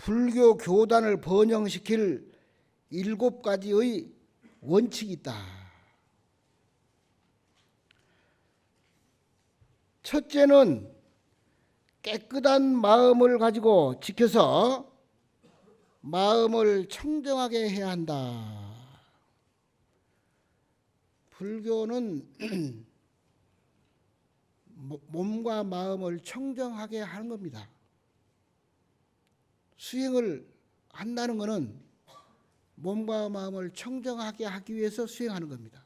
불교 교단을 번영시킬 7가지의 원칙이 있다. 첫째는 깨끗한 마음을 가지고 지켜서 마음을 청정하게 해야 한다. 불교는 몸과 마음을 청정하게 하는 겁니다. 수행을 한다는 것은 몸과 마음을 청정하게 하기 위해서 수행하는 겁니다.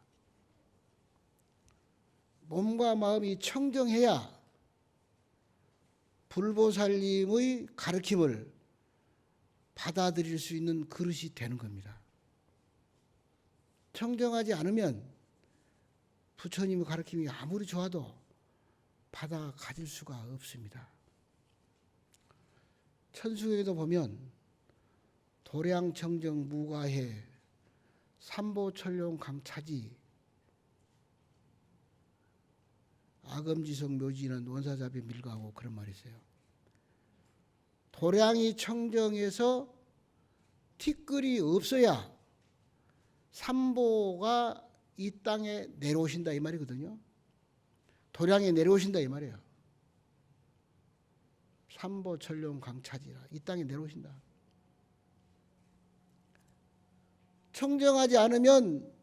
몸과 마음이 청정해야 불보살님의 가르침을 받아들일 수 있는 그릇이 되는 겁니다. 청정하지 않으면 부처님의 가르침이 아무리 좋아도 받아 가질 수가 없습니다. 천수경에도 보면 도량청정 무가해 삼보철용 강차지 아검지성 묘지는 원사자비 밀가하고 그런 말이 있어요. 도량이 청정해서 티끌이 없어야 삼보가 이 땅에 내려오신다 이 말이거든요. 도량에 내려오신다 이 말이에요. 삼보철용 강차지라 이 땅에 내려오신다. 청정하지 않으면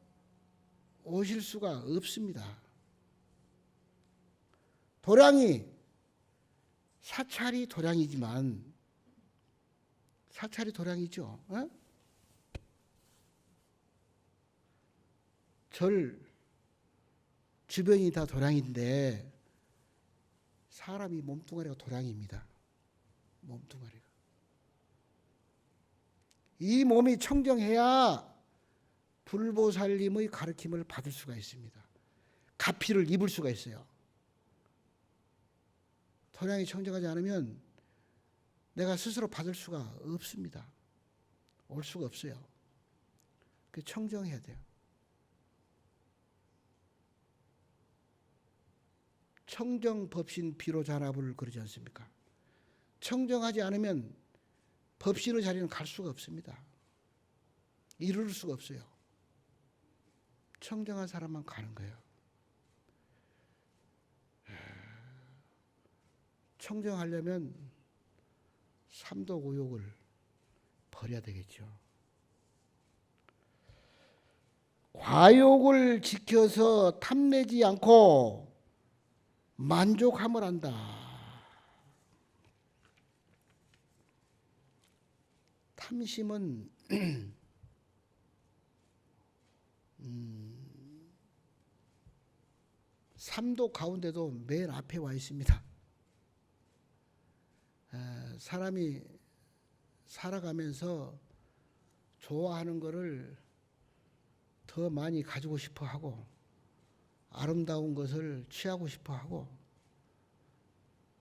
오실 수가 없습니다. 도량이 사찰이 도량이지만 사찰이 도량이죠. 어? 절 주변이 다 도량인데 사람이 몸뚱아리가 도량입니다. 몸뚱아리가. 이 몸이 청정해야 불보살님의 가르침을 받을 수가 있습니다. 가피를 입을 수가 있어요. 도량이 청정하지 않으면 내가 스스로 받을 수가 없습니다. 올 수가 없어요. 그 청정해야 돼요. 청정법신 비로자납을 그러지 않습니까? 청정하지 않으면 법신의 자리는 갈 수가 없습니다. 이룰 수가 없어요. 청정한 사람만 가는 거예요. 청정하려면 삼도고욕을 버려야 되겠죠. 과욕을 지켜서 탐내지 않고 만족함을 한다. 탐심은 삼도 가운데도 맨 앞에 와 있습니다. 사람이 살아가면서 좋아하는 것을 더 많이 가지고 싶어 하고 아름다운 것을 취하고 싶어 하고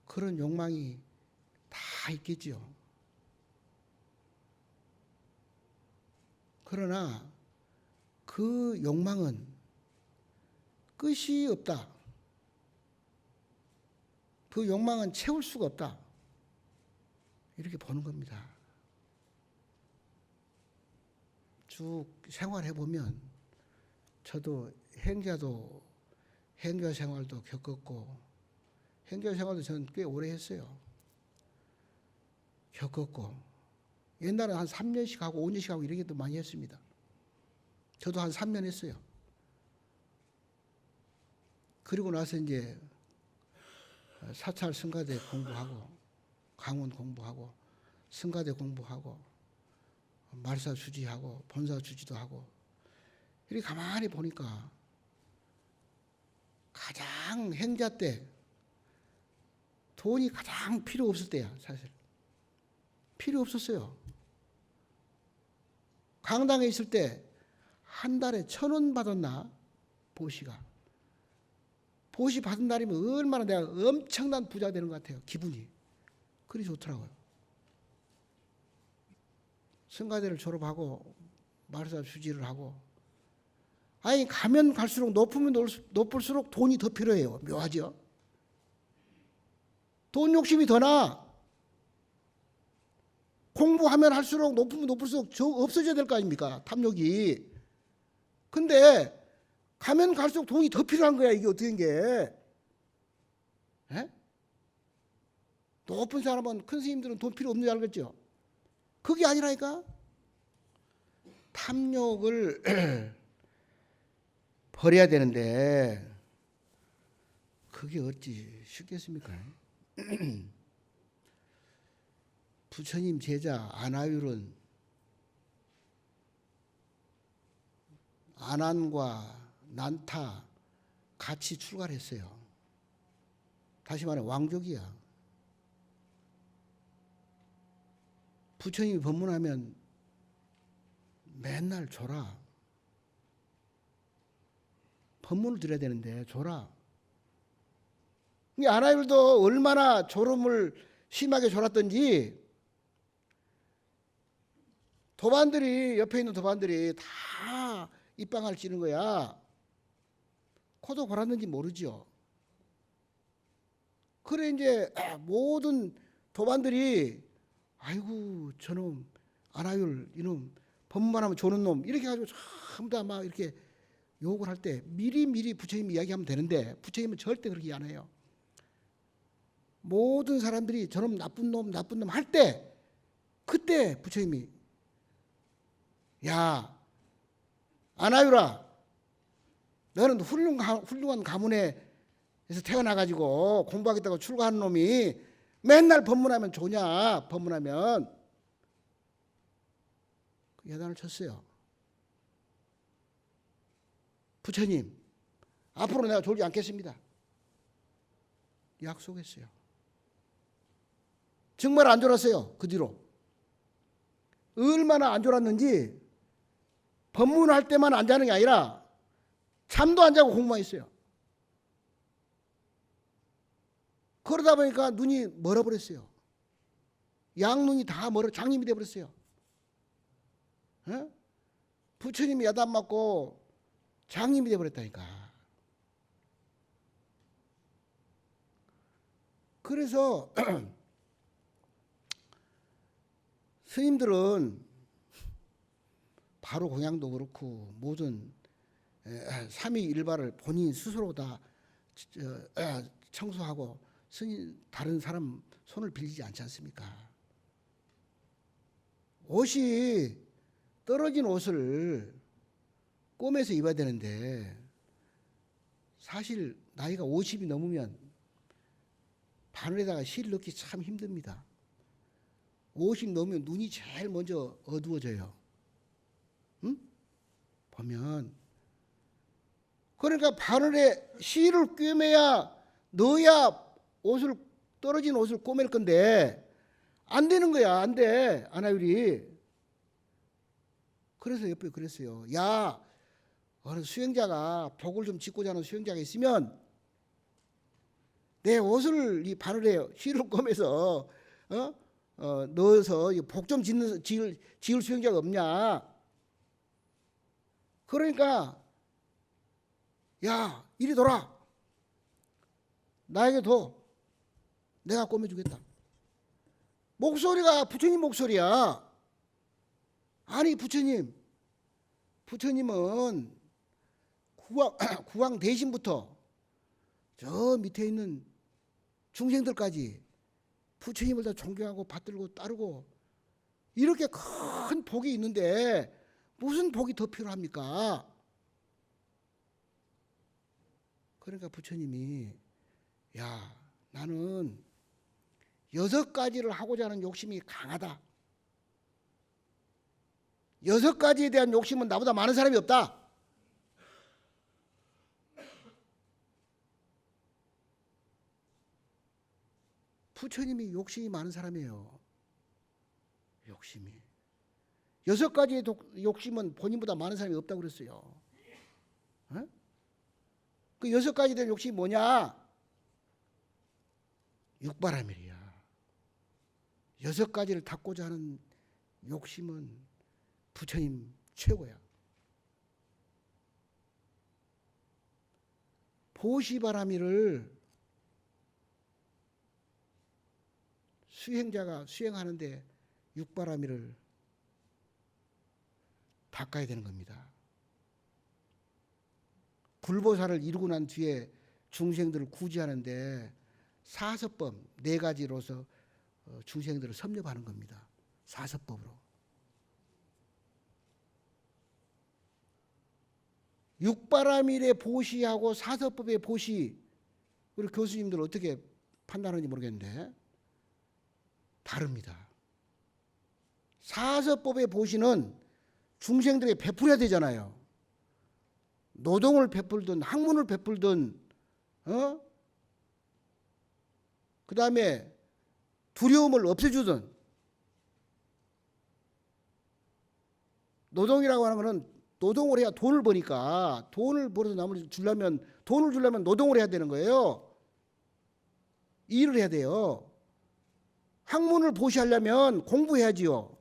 그런 욕망이 다 있겠지요. 그러나 그 욕망은 끝이 없다. 그 욕망은 채울 수가 없다. 이렇게 보는 겁니다. 쭉 생활해 보면 저도 행자 생활도 겪었고 행자 생활도 저는 꽤 오래 했어요. 겪었고 옛날에 한 3년씩 하고 5년씩 하고 이런 것도 많이 했습니다. 저도 한 3년 했어요. 그리고 나서 이제 사찰 승가대 공부하고 강원 공부하고 승가대 공부하고 말사 주지하고 본사 주지도 하고 이렇게 가만히 보니까 가장 행자 때 돈이 가장 필요 없을 때야. 사실 필요 없었어요. 강당에 있을 때 한 달에 1,000원 받았나 보시가. 보시 받은 날이면 얼마나 내가 엄청난 부자 되는 것 같아요. 기분이. 그리 좋더라고요. 승가대를 졸업하고 말사 주지를 하고 아니 가면 갈수록 높으면 높을수록 돈이 더 필요해요. 묘하죠. 돈 욕심이 더 나. 공부하면 할수록 높으면 높을수록 없어져야 될 거 아닙니까? 탐욕이. 근데 가면 갈수록 돈이 더 필요한 거야. 이게 어떻게 된 게. 에? 높은 사람은, 큰 스님들은 돈 필요 없는 줄 알겠죠? 그게 아니라니까. 탐욕을 버려야 되는데 그게 어찌 쉽겠습니까? 부처님 제자 안하율은 안한과 난타 같이 출가를 했어요. 다시 말해 왕족이야. 부처님이 법문하면 맨날 줘라. 법문을 드려야 되는데 줘라. 안하율도 얼마나 졸음을 심하게 졸았던지 도반들이, 옆에 있는 도반들이 다 입방아를 찌는 거야. 코도 골았는지 모르죠. 그래 이제 모든 도반들이 아이고 저놈 안하율 이놈 법문만 하면 조는 놈 이렇게 해가지고 전부 다 막 이렇게 욕을 할 때 미리 부처님이 이야기하면 되는데 부처님은 절대 그렇게 안 해요. 모든 사람들이 저놈 나쁜 놈 할 때 그때 부처님이 야 안하율아 너는 훌륭한 가문에서 태어나가지고 공부하겠다고 출가하는 놈이 맨날 법문하면 좋냐. 법문하면 야단을 쳤어요. 부처님 앞으로 내가 졸지 않겠습니다. 약속했어요. 정말 안 졸았어요. 그 뒤로 얼마나 안 졸았는지 법문할 때만 안 자는 게 아니라 잠도 안 자고 공부만 했어요. 그러다 보니까 눈이 멀어버렸어요. 양눈이 다 장님이 돼버렸어요. 에? 부처님이 야단 맞고 장님이 돼버렸다니까. 그래서 스님들은 바로 공양도 그렇고 모든 삼위일발을 본인 스스로 다 청소하고 스님 다른 사람 손을 빌리지 않지 않습니까? 옷이 떨어진 옷을 꼬매서 입어야 되는데 사실 나이가 50이 넘으면 바늘에다가 실 넣기 참 힘듭니다. 50 넘으면 눈이 제일 먼저 어두워져요. 응? 보면 그러니까 바늘에 실을 꿰매야 넣어야 떨어진 옷을 꼬맬 건데 안 되는 거야. 안 돼. 안하율이. 그래서 옆에 그랬어요. 야 어느 수행자가 복을 좀 짓고자 하는 수행자가 있으면 내 옷을 이 바늘에 실을 꿰매서 넣어서 복 좀 지을 수행자가 없냐. 그러니까 야 이리 돌아. 나에게 둬. 내가 꿰매주겠다. 목소리가 부처님 목소리야. 아니 부처님은 구왕 대신부터 저 밑에 있는 중생들까지 부처님을 다 존경하고 받들고 따르고 이렇게 큰 복이 있는데 무슨 복이 더 필요합니까? 그러니까 부처님이 야 나는 6가지를 하고자 하는 욕심이 강하다. 6가지에 대한 욕심은 나보다 많은 사람이 없다. 부처님이 욕심이 많은 사람이에요. 욕심이. 6가지의 욕심은 본인보다 많은 사람이 없다고 그랬어요. 에? 그 6가지에 대한 욕심이 뭐냐? 육바라밀이야. 6가지를 닦고자 하는 욕심은 부처님 최고야. 보시바라밀을 수행자가 수행하는데 육바라밀을 닦아야 되는 겁니다. 불보살을 이루고 난 뒤에 중생들을 구제하는데 사서법 4가지로서 중생들을 섭렵하는 겁니다. 사서법으로. 육바라밀의 보시하고 사서법의 보시, 우리 교수님들 어떻게 판단하는지 모르겠는데 다릅니다. 사서법의 보시는 중생들에게 베풀어야 되잖아요. 노동을 베풀든 학문을 베풀든 그 다음에 두려움을 없애주든. 노동이라고 하는 것은 노동을 해야 돈을 버니까 돈을 벌어서 남을 주려면 돈을 주려면 노동을 해야 되는 거예요. 일을 해야 돼요. 학문을 보시하려면 공부해야지요.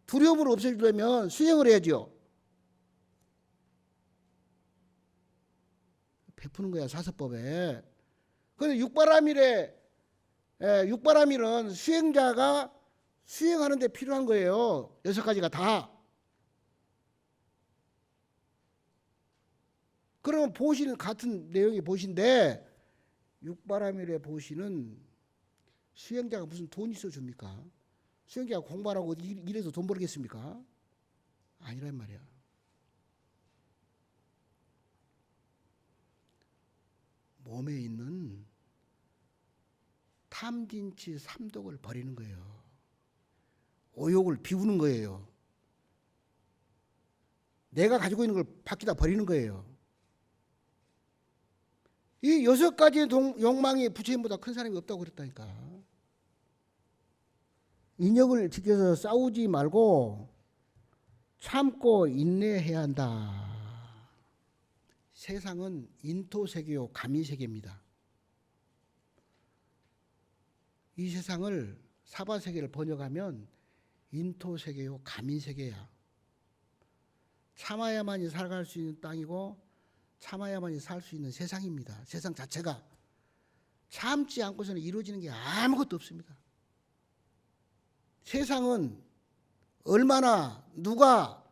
두려움을 없애주려면 수행을 해야지요. 베푸는 거야 사서법에. 그런데 육바라밀은 수행자가 수행하는 데 필요한 거예요. 6가지가 다. 그러면 보시는 같은 내용의 보시인데 육바라밀의 보시는 수행자가 무슨 돈 있어 줍니까? 수행자가 공부 안 하고 일해서 돈 벌겠습니까? 아니란 말이야. 몸에 있는 탐진치 삼독을 버리는 거예요. 오욕을 비우는 거예요. 내가 가지고 있는 걸 밖에다 버리는 거예요. 이 6가지의 욕망이 부처님보다 큰 사람이 없다고 그랬다니까. 인력을 지켜서 싸우지 말고 참고 인내해야 한다. 세상은 인토세계요 가미세계입니다. 이 세상을 사바세계를 번역하면 인토세계요 가미세계야. 참아야만이 살아갈 수 있는 땅이고 참아야만이 살 수 있는 세상입니다. 세상 자체가. 참지 않고서는 이루어지는 게 아무것도 없습니다. 세상은 얼마나 누가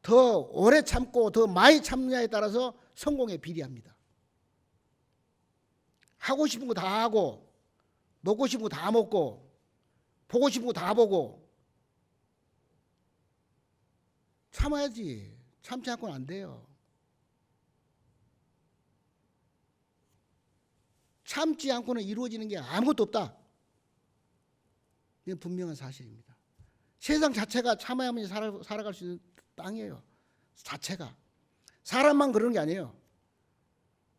더 오래 참고 더 많이 참느냐에 따라서 성공에 비례합니다. 하고 싶은 거 다 하고 먹고 싶은 거 다 먹고 보고 싶은 거 다 보고 참아야지. 참지 않고는 안 돼요. 참지 않고는 이루어지는 게 아무것도 없다. 이건 분명한 사실입니다. 세상 자체가 참아야만 살아갈 수 있는 땅이에요. 자체가. 사람만 그러는 게 아니에요.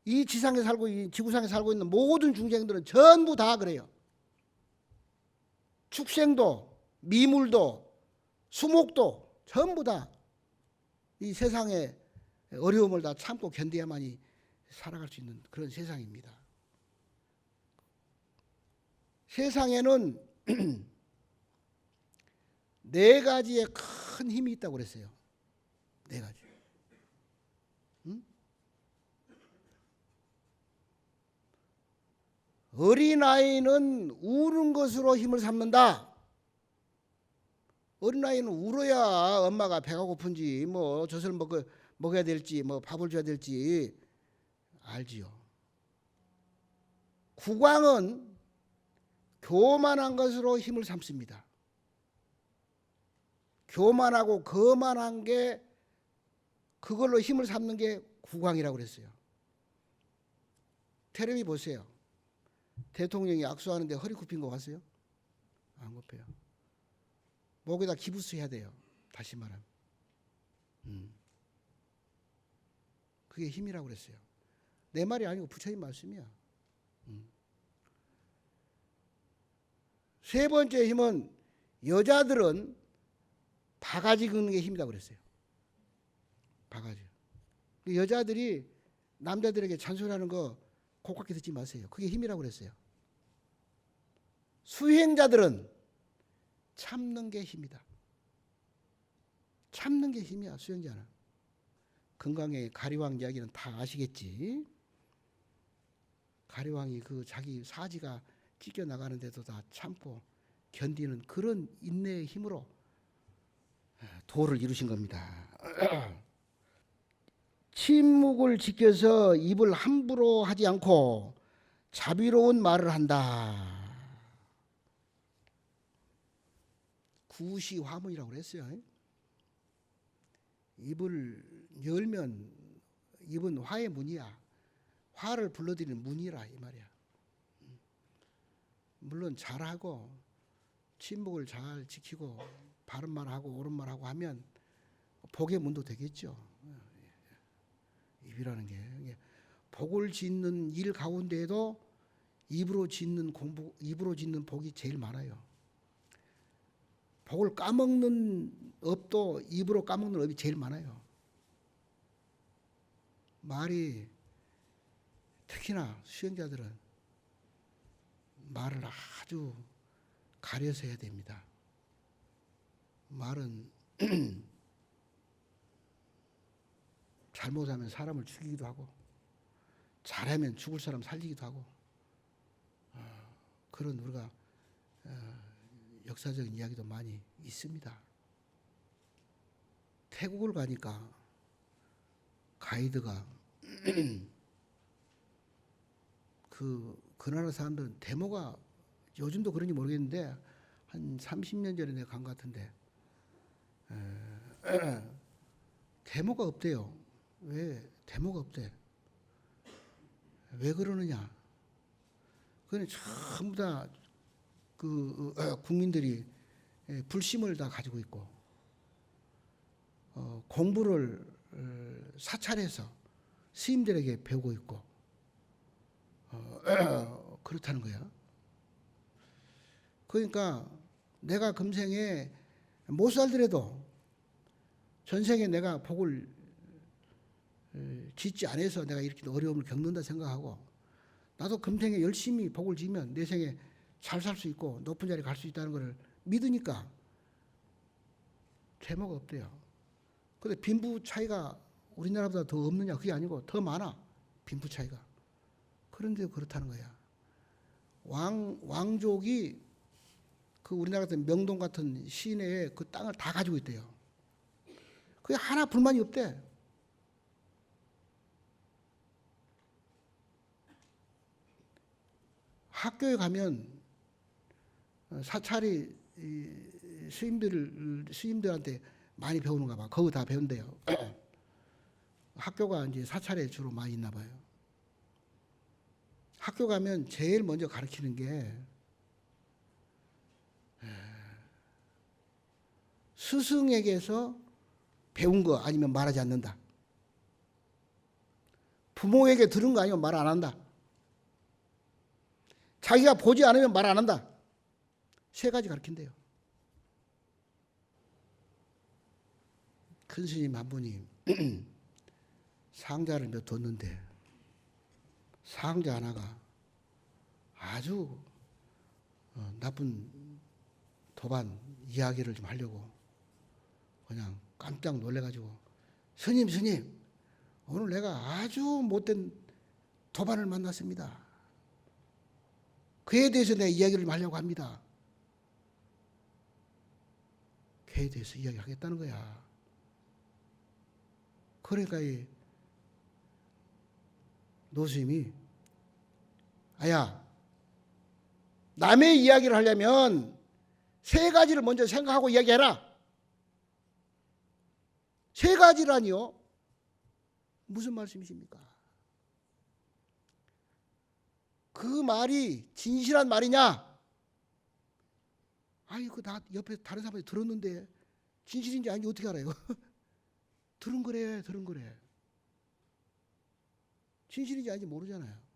이 지상에 살고 이 지구상에 살고 있는 모든 중생들은 전부 다 그래요. 축생도 미물도 수목도 전부 다 이 세상의 어려움을 다 참고 견뎌야만이 살아갈 수 있는 그런 세상입니다. 세상에는 4가지의 큰 힘이 있다고 그랬어요. 4가지. 응? 어린아이는 우는 것으로 힘을 삼는다. 어린아이는 울어야 엄마가 배가 고픈지 뭐 젖을 먹어야 될지 뭐 밥을 줘야 될지 알지요. 국왕은 교만한 것으로 힘을 삼습니다. 교만하고 거만한 게 그걸로 힘을 삼는 게 국왕이라고 그랬어요. 텔레비 보세요. 대통령이 악수하는데 허리 굽힌 거 봤어요? 안 굽혀요. 목에다 기부스 해야 돼요. 다시 말하면. 그게 힘이라고 그랬어요. 내 말이 아니고 부처님 말씀이야. 3번째 힘은 여자들은 바가지 긁는 게 힘이다 그랬어요. 바가지. 여자들이 남자들에게 잔소리하는 거 고깝게 듣지 마세요. 그게 힘이라고 그랬어요. 수행자들은 참는 게 힘이다. 참는 게 힘이야. 수행자는. 금강의 가리왕 이야기는 다 아시겠지. 가리왕이 그 자기 사지가 찢겨 나가는데도 다 참고 견디는 그런 인내의 힘으로 도를 이루신 겁니다. 침묵을 지켜서 입을 함부로 하지 않고 자비로운 말을 한다. 구시화문이라고 그랬어요. 입을 열면 입은 화의 문이야. 화를 불러들이는 문이라 이 말이야. 물론 잘하고 침묵을 잘 지키고 바른 말하고 옳은 말하고 하면 복의 문도 되겠죠. 입이라는 게 복을 짓는 일 가운데에도 입으로 짓는 복이 제일 많아요. 복을 까먹는 업도 입으로 까먹는 업이 제일 많아요. 말이 특히나 수행자들은 말을 아주 가려서 해야 됩니다. 말은 잘못하면 사람을 죽이기도 하고 잘하면 죽을 사람 살리기도 하고 그런 우리가 역사적인 이야기도 많이 있습니다. 태국을 가니까 가이드가 그 나라 사람들은 데모가 요즘도 그런지 모르겠는데 한 30년 전에 내가 간 것 같은데 데모가 없대요. 왜 데모가 없대? 왜 그러느냐? 그건 전부 다 국민들이 불심을 다 가지고 있고 공부를 사찰해서 스님들에게 배우고 있고 그렇다는 거야. 그러니까 내가 금생에 못 살더라도 전생에 내가 복을 짓지 않아서 내가 이렇게 어려움을 겪는다 생각하고 나도 금생에 열심히 복을 지면 내 생에 잘 살 수 있고 높은 자리에 갈 수 있다는 것을 믿으니까 죄모가 없대요. 근데 빈부 차이가 우리나라보다 더 없느냐? 그게 아니고 더 많아. 빈부 차이가. 그런데도 그렇다는 거야. 왕족이 그 우리나라 같은 명동 같은 시내에 그 땅을 다 가지고 있대요. 그게 하나 불만이 없대. 학교에 가면 사찰이 스님들한테 많이 배우는가 봐. 거기 다 배운대요. 학교가 이제 사찰에 주로 많이 있나 봐요. 학교 가면 제일 먼저 가르치는 게 스승에게서 배운 거 아니면 말하지 않는다. 부모에게 들은 거 아니면 말 안 한다. 자기가 보지 않으면 말 안 한다. 세 가지 가르친대요. 큰 스님 한 분이 상자를 몇 뒀는데 상자 하나가 아주 나쁜 도반 이야기를 좀 하려고 그냥 깜짝 놀래가지고 스님 오늘 내가 아주 못된 도반을 만났습니다. 그에 대해서 내 이야기를 좀 하려고 합니다. 그에 대해서 이야기하겠다는 거야. 그러니까 이 노스님이 아야 남의 이야기를 하려면 세 가지를 먼저 생각하고 이야기해라. 세 가지라니요? 무슨 말씀이십니까? 그 말이 진실한 말이냐? 아이고 나 옆에 다른 사람이 들었는데 진실인지 아닌지 어떻게 알아요? 들은 거래. 진실인지 아닌지 모르잖아요.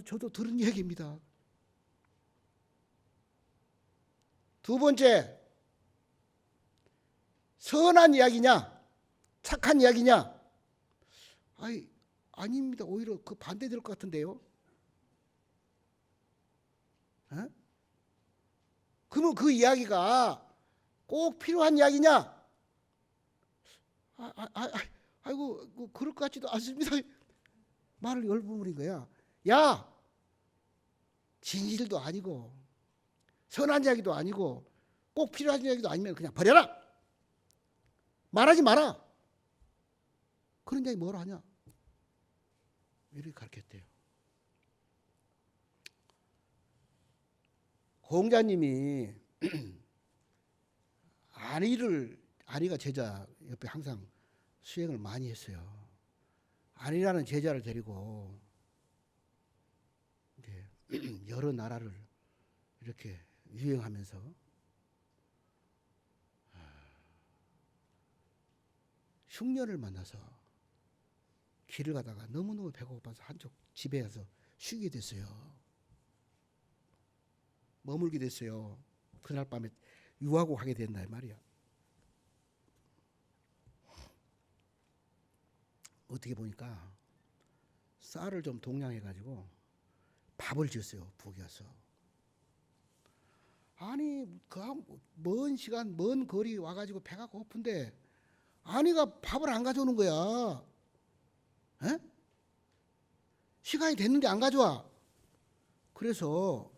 저도 들은 얘기입니다. 두 번째, 선한 이야기냐, 착한 이야기냐? 아닙니다. 오히려 그 반대될 것 같은데요. 그러면 그 이야기가 꼭 필요한 이야기냐? 아이고 그럴 것 같지도 않습니다. 말을 열부물인 거야. 야, 진실도 아니고 선한 이야기도 아니고 꼭 필요한 이야기도 아니면 그냥 버려라. 말하지 마라. 그런 이야기 뭐라 하냐? 이렇게 가르쳤대요. 공자님이 안희가 제자 옆에 항상 수행을 많이 했어요. 안희라는 제자를 데리고 이제 여러 나라를 이렇게 유행하면서 흉년을 만나서 길을 가다가 너무너무 배고파서 한쪽 집에 가서 쉬게 됐어요. 머물게 됐어요. 그날 밤에 유하고 하게 된다 이 말이야. 어떻게 보니까 쌀을 좀 동량해가지고 밥을 지었어요. 부엌에 와서. 아니 그 먼 시간 먼 거리 와가지고 배가 고픈데 아니가 밥을 안 가져오는 거야. 에? 시간이 됐는데 안 가져와. 그래서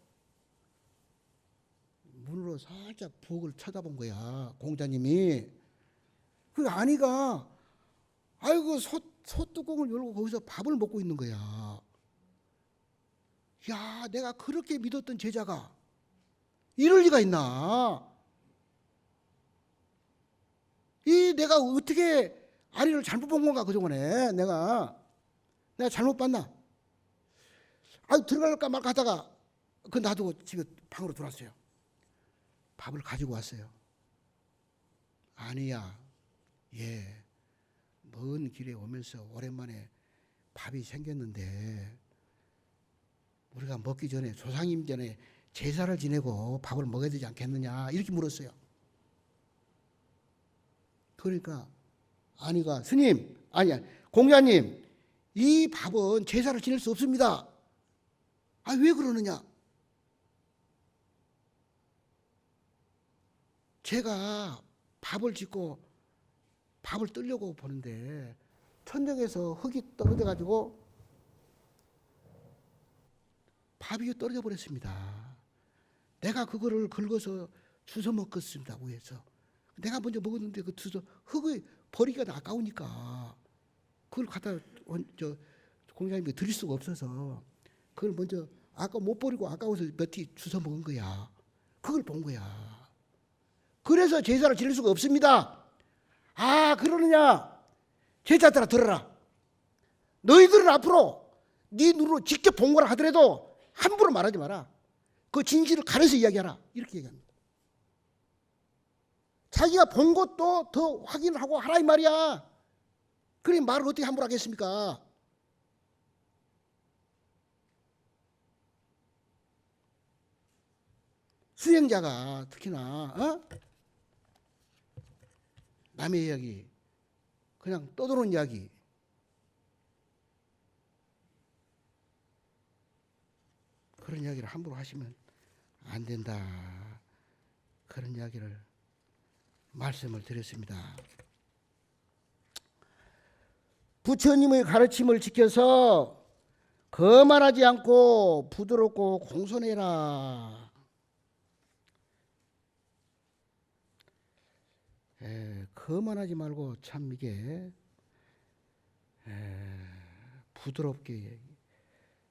문으로 살짝 부엌을 쳐다본 거야. 공자님이. 그 아니가 아이고 소뚜껑을 열고 거기서 밥을 먹고 있는 거야. 야, 내가 그렇게 믿었던 제자가 이럴 리가 있나? 이 내가 어떻게 아리를 잘못 본 건가 그동안에 내가 잘못 봤나? 아, 들어갈까 말까 하다가 그 놔두고 집에 방으로 들어왔어요. 밥을 가지고 왔어요. 아니야, 예, 먼 길에 오면서 오랜만에 밥이 생겼는데 우리가 먹기 전에 조상님 전에 제사를 지내고 밥을 먹어야 되지 않겠느냐 이렇게 물었어요. 그러니까 아니가 스님 아니야 공자님 이 밥은 제사를 지낼 수 없습니다. 아, 왜 그러느냐? 제가 밥을 짓고 밥을 뜨려고 보는데 천정에서 흙이 떨어져 가지고 밥이 떨어져 버렸습니다. 내가 그거를 긁어서 주워 먹겠습니다. 위에서. 내가 먼저 먹었는데 그 주워 흙을 버리기가 아까우니까 그걸 갖다 공장님께 드릴 수가 없어서 그걸 먼저 아까 못 버리고 아까워서 몇 티 주워 먹은 거야. 그걸 본 거야. 그래서 제사를 지낼 수가 없습니다. 아, 그러느냐? 제자들아 들어라. 너희들은 앞으로 네 눈으로 직접 본 거라 하더라도 함부로 말하지 마라. 그 진실을 가려서 이야기하라. 이렇게 얘기합니다. 자기가 본 것도 더 확인을 하고 하라 이 말이야. 그래 말을 어떻게 함부로 하겠습니까? 수행자가 특히나 남의 이야기 그냥 떠도는 이야기 그런 이야기를 함부로 하시면 안 된다. 그런 이야기를 말씀을 드렸습니다. 부처님의 가르침을 지켜서 거만하지 않고 부드럽고 공손해라. 거만하지 말고 참 이게 부드럽게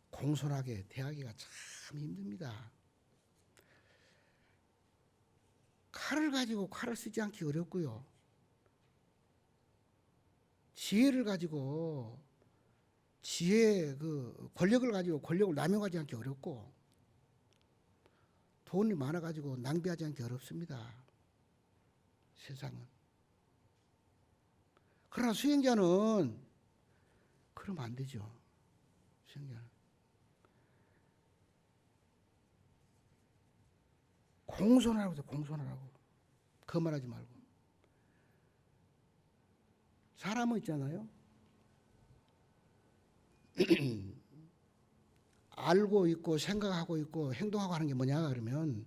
공손하게 대하기가 참 힘듭니다. 칼을 가지고 칼을 쓰지 않기 어렵고요. 지혜를 가지고 권력을 가지고 권력을 남용하지 않기 어렵고 돈이 많아가지고 낭비하지 않기 어렵습니다. 세상은. 그러나 수행자는 그러면 안 되죠. 수행자는. 공손하라고 해서 공손하라고. 거만하지 말고. 사람은 있잖아요. 알고 있고 생각하고 있고 행동하고 하는 게 뭐냐 그러면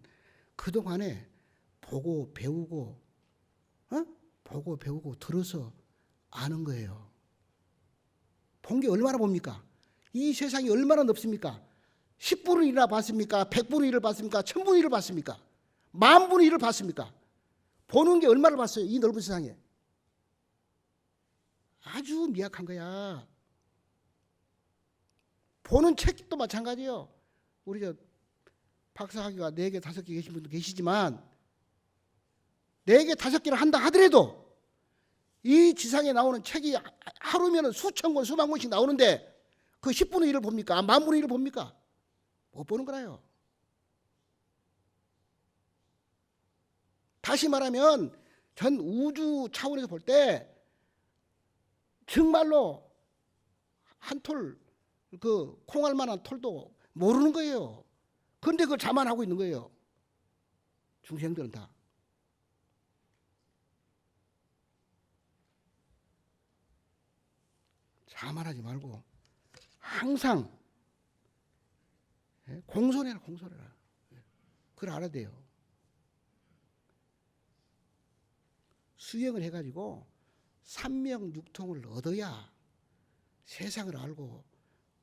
그동안에 보고 배우고 들어서 아는 거예요. 본 게 얼마나 봅니까? 이 세상이 얼마나 넓습니까? 10분의 1이나 받습니까? 100분의 1을 받습니까? 1000분의 1을 받습니까? 10,000분의 1을 받습니까? 보는 게 얼마를 봤어요? 이 넓은 세상에. 아주 미약한 거야. 보는 책도 마찬가지예요. 우리 저 박사학위가 4개, 5개 계신 분도 계시지만 4개, 5개를 한다 하더라도 이 지상에 나오는 책이 하루면 수천 권, 수만 권씩 나오는데 그 10분의 1을 봅니까? 10,000분의 1을 봅니까? 못 보는 거라요. 다시 말하면 전 우주 차원에서 볼 때 정말로 한 톨, 그 콩알만한 톨도 모르는 거예요. 그런데 그걸 자만하고 있는 거예요. 중생들은 다. 자만하지 말고 항상 공손해라, 공손해라. 그걸 알아야 돼요. 수행을 해가지고 삼명육통을 얻어야 세상을 알고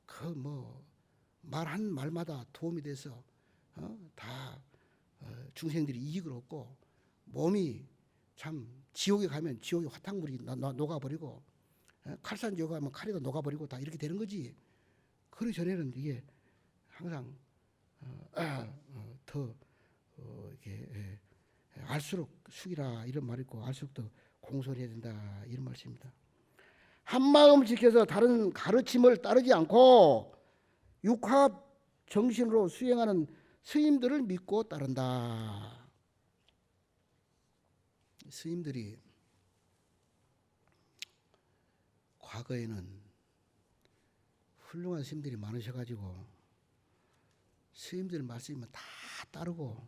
그 뭐 말한 말마다 도움이 돼서 다 중생들이 이익을 얻고 몸이 참 지옥에 가면 지옥의 화탕물이 녹아버리고 칼산지옥 가면 칼이 녹아버리고 다 이렇게 되는 거지. 그러기 전에는 이게 항상 더 이렇게 알수록 숙이라 이런 말이 있고 알수록 더 공손해야 된다 이런 말씀입니다. 한 마음을 지켜서 다른 가르침을 따르지 않고 육합 정신으로 수행하는 스님들을 믿고 따른다. 스님들이 과거에는 훌륭한 스님들이 많으셔가지고 스님들 말씀이면 다 따르고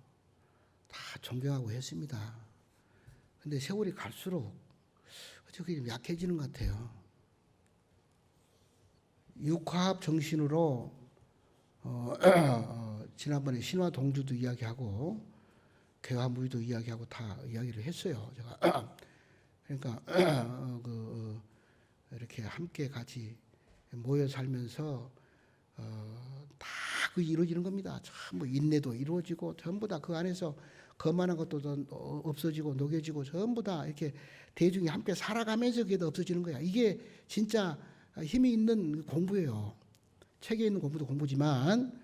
다 존경하고 했습니다. 근데 세월이 갈수록 어떻게 좀 약해지는 것 같아요. 육합 정신으로 지난번에 신화동주도 이야기하고 괴화무의도 이야기하고 다 이야기를 했어요. 제가 그러니까 이렇게 함께 같이 모여 살면서 다 그 이루어지는 겁니다. 전부 인내도 이루어지고 전부 다 그 안에서 거만한 것도 없어지고 녹여지고 전부 다 이렇게 대중이 함께 살아가면서 그게 더 없어지는 거야. 이게 진짜 힘이 있는 공부예요. 책에 있는 공부도 공부지만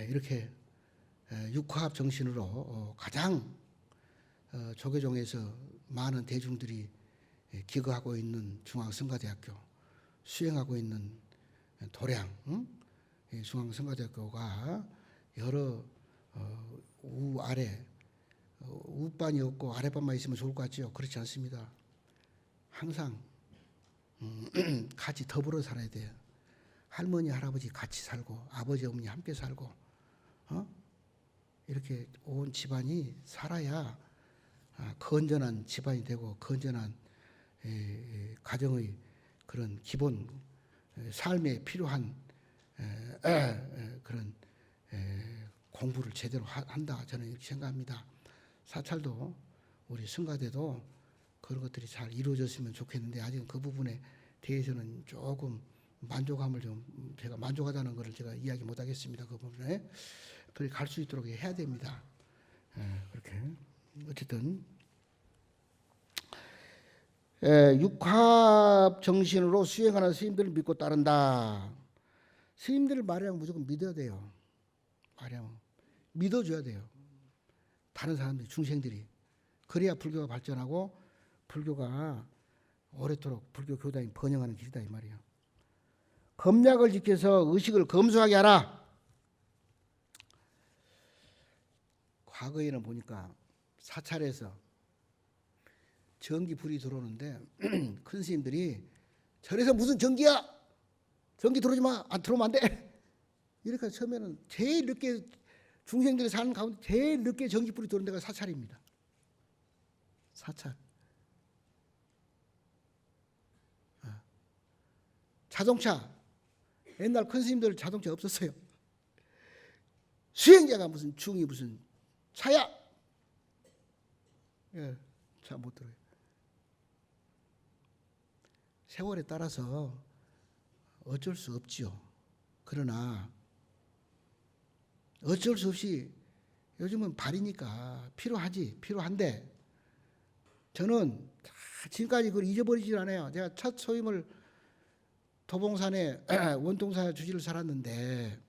이렇게 육화합 정신으로 가장 조계종에서 많은 대중들이 기거하고 있는 중앙성가대학교, 수행하고 있는 도량 중앙성가대학교가 여러 아래 윗반이 없고 아랫반만 있으면 좋을 것 같죠? 그렇지 않습니다. 항상 같이 더불어 살아야 돼요. 할머니, 할아버지 같이 살고 아버지, 어머니 함께 살고 이렇게 온 집안이 살아야 건전한 집안이 되고 건전한 가정의 그런 기본 삶에 필요한 그런 공부를 제대로 한다 저는 이렇게 생각합니다. 사찰도 우리 성가대도 그런 것들이 잘 이루어졌으면 좋겠는데 아직은 그 부분에 대해서는 조금 만족함을 좀 제가 만족하다는 것을 제가 이야기 못하겠습니다. 그 부분에 그렇게 갈 수 있도록 해야 됩니다. 그렇게 어쨌든 육합 정신으로 수행하는 스님들을 믿고 따른다. 스님들을 말하면 무조건 믿어야 돼요. 말하면 믿어줘야 돼요. 다른 사람들이 중생들이 그래야 불교가 발전하고 불교가 오래도록 불교 교단이 번영하는 길이다 이 말이에요. 검약을 지켜서 의식을 검소하게 하라. 과거에는 보니까 사찰에서 전기 불이 들어오는데 큰 스님들이 절에서 무슨 전기야? 전기 들어오지 마. 안 들어오면 안 돼. 이렇게 처음에는 제일 늦게 중생들이 사는 가운데 제일 늦게 전기불이 들어오는 데가 사찰입니다. 사찰. 자동차. 옛날 큰 스님들 자동차 없었어요. 수행자가 무슨 중이 무슨 차야. 차 못 들어요. 세월에 따라서 어쩔 수 없지요. 그러나 어쩔 수 없이 요즘은 발이니까 필요한데 저는 지금까지 그걸 잊어버리질 않아요. 제가 첫 소임을 도봉산에 원통사 주지를 살았는데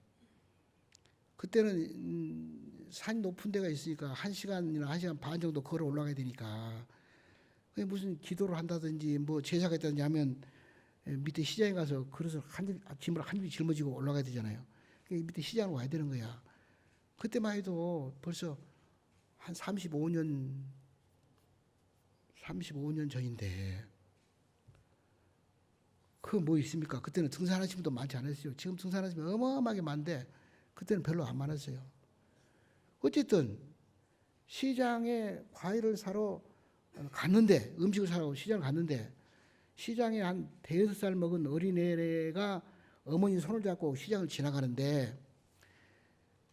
그때는 산이 높은 데가 있으니까 1시간이나 1시간 반 정도 걸어 올라가야 되니까 그게 무슨 기도를 한다든지 뭐 제사가 있다든지 하면 밑에 시장에 가서 그릇을 짐을 한 줄이 짊어지고 올라가야 되잖아요. 밑에 시장으로 와야 되는 거야. 그때만 해도 벌써 한 35년 전인데 그 뭐 있습니까? 그때는 등산하시는 분도 많지 않았어요. 지금 등산하시면 어마어마하게 많은데 그때는 별로 안 많았어요. 어쨌든 시장에 과일을 사러 갔는데 음식을 사러 시장을 갔는데 시장에 한 대여섯 살 먹은 어린애가 어머니 손을 잡고 시장을 지나가는데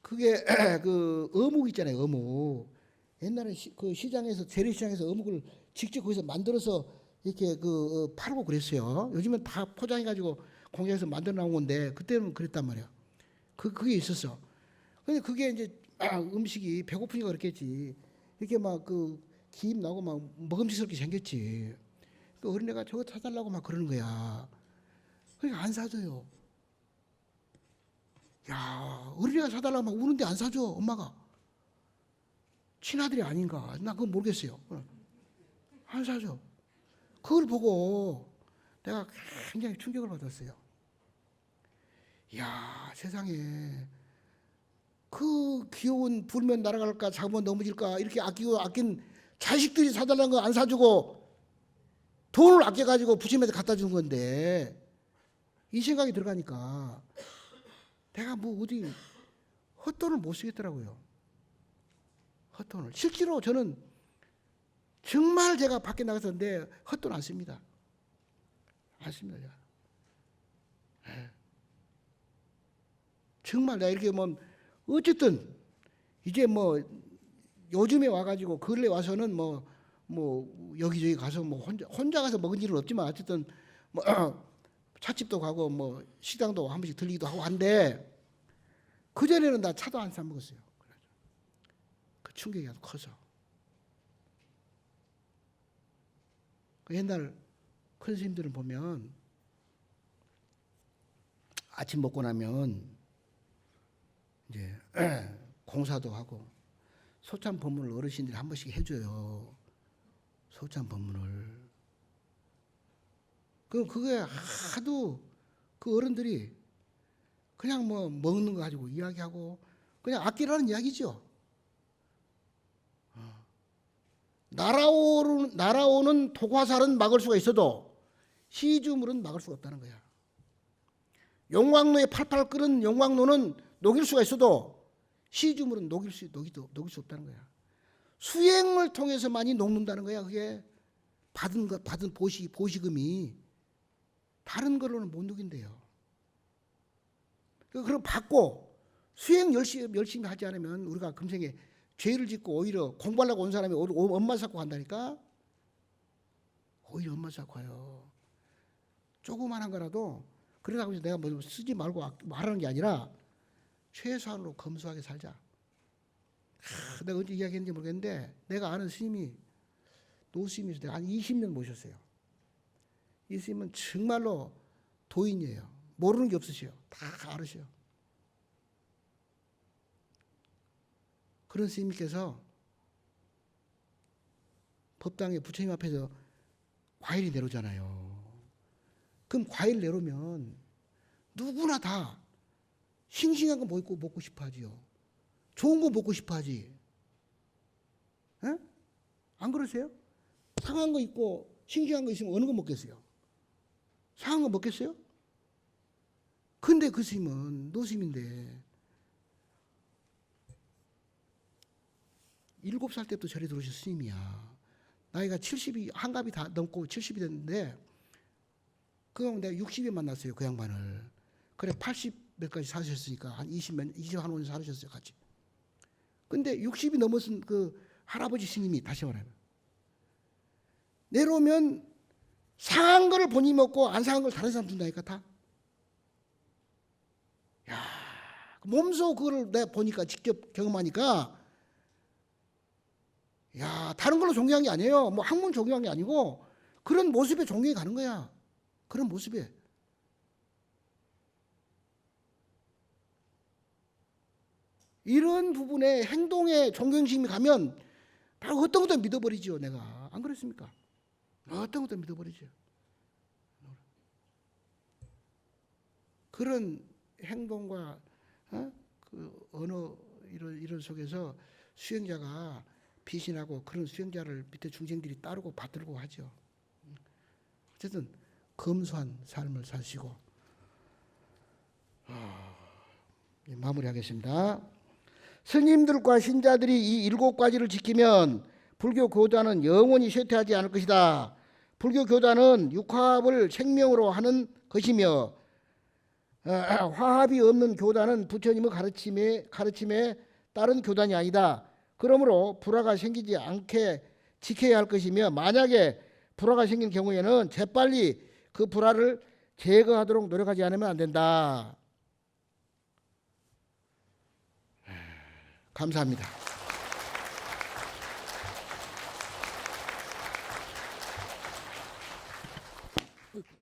그게 그 어묵 있잖아요. 어묵. 옛날에 그 시장에서 재래시장에서 어묵을 직접 거기서 만들어서 이렇게 그 팔고 그랬어요. 요즘은 다 포장해가지고 공장에서 만들어 나온 건데 그때는 그랬단 말이야. 그게 있었어. 근데 그게 이제 음식이 배고프니까 그렇겠지. 이렇게 막 그 기임 나고 막 먹음직스럽게 생겼지. 그 어린애가 저거 사달라고 막 그러는 거야. 그러니까 안 사줘요. 야, 어린애가 사달라고 막 우는데 안 사줘, 엄마가. 친아들이 아닌가? 나 그건 모르겠어요. 안 사줘. 그걸 보고 내가 굉장히 충격을 받았어요. 야, 세상에 그 귀여운 불면 날아갈까 잡으면 넘어질까 이렇게 아낀 자식들이 사달라는 거 안 사주고 돈을 아껴가지고 부침에서 갖다 준 건데 이 생각이 들어가니까 내가 뭐 어디 헛돈을 못 쓰겠더라고요. 헛돈을. 실제로 저는 정말 제가 밖에 나갔었는데 헛돈 안 씁니다. 안 씁니다. 제가. 네. 정말 내가 이렇게 뭐 어쨌든 이제 뭐 요즘에 와가지고 근래 와서는 뭐 여기저기 가서 뭐 혼자 가서 먹은 일은 없지만 어쨌든 뭐 찻집도 가고 뭐 식당도 한 번씩 들리기도 하고 한데 그 전에는 나 차도 안 사 먹었어요. 그 충격이 아주 커서. 그 옛날 큰 스님들을 보면 아침 먹고 나면 이제 공사도 하고 소참 법문을 어르신들이 한 번씩 해줘요. 소참 법문을. 그게 하도 그 어른들이 그냥 뭐 먹는 거 가지고 이야기하고 그냥 아끼라는 이야기죠. 날아오는 독화살은 막을 수가 있어도 시주물은 막을 수가 없다는 거야. 용광로에 팔팔 끓은 용광로는 녹일 수가 있어도 시주물은 녹일 수 없다는 거야. 수행을 통해서만이 녹는다는 거야. 그게 받은 보시금이 다른 걸로는 못 녹인대요. 그럼 받고 수행 열심히 하지 않으면 우리가 금생에 죄를 짓고 오히려 공부하려고 온 사람이 엄마 쌓고 간다니까. 오히려 엄마 쌓고 가요. 조그만한 거라도 그러다고 해서 내가 뭐 쓰지 말고 말하는 게 아니라 최소한으로 검소하게 살자. 내가 언제 이야기했는지 모르겠는데 내가 아는 스님이 노스님이서 내가 한 20년 모셨어요. 이 스님은 정말로 도인이에요. 모르는 게 없으셔요. 다 알으셔요. 그런 스님께서 법당에 부처님 앞에서 과일이 내려오잖아요. 그럼 과일 내려오면 누구나 다 싱싱한 거 먹고 싶어 하지요. 좋은 거 먹고 싶어 하지. 에? 안 그러세요? 상한 거 있고 싱싱한 거 있으면 어느 거 먹겠어요? 상한 거 먹겠어요? 근데 그 스님은 노스님인데 7살 때부터 절에 들어오신 스님이야. 나이가 70이 한갑이 다 넘고 70이 됐는데 그럼 내가 60에 만났어요. 그 양반을. 그래 80 몇 가지 사셨으니까 한 25년 살으셨어요. 같이. 근데 60이 넘었은 그 할아버지 스님이 다시 말하면 내려오면 상한 거를 본인이 먹고 안 상한 걸 다른 사람 준다니까 다. 몸소 그걸 내가 보니까 직접 경험하니까 야, 다른 걸로 존경한 게 아니에요. 뭐 학문 존경한 게 아니고 그런 모습에 존경이 가는 거야. 그런 모습에. 이런 부분에 행동에 존경심이 가면 바로 어떤 것도 믿어버리죠. 내가 안 그렇습니까? 어떤 것도 믿어버리죠. 그런 행동과 그 언어 이런 속에서 수행자가 비신하고 그런 수행자를 밑에 중생들이 따르고 받들고 하죠. 어쨌든 검소한 삶을 사시고 마무리하겠습니다. 스님들과 신자들이 이 7가지를 지키면 불교 교단은 영원히 쇠퇴하지 않을 것이다. 불교 교단은 육합을 생명으로 하는 것이며 화합이 없는 교단은 부처님의 가르침에 따른 교단이 아니다. 그러므로 불화가 생기지 않게 지켜야 할 것이며 만약에 불화가 생긴 경우에는 재빨리 그 불화를 제거하도록 노력하지 않으면 안 된다. 감사합니다.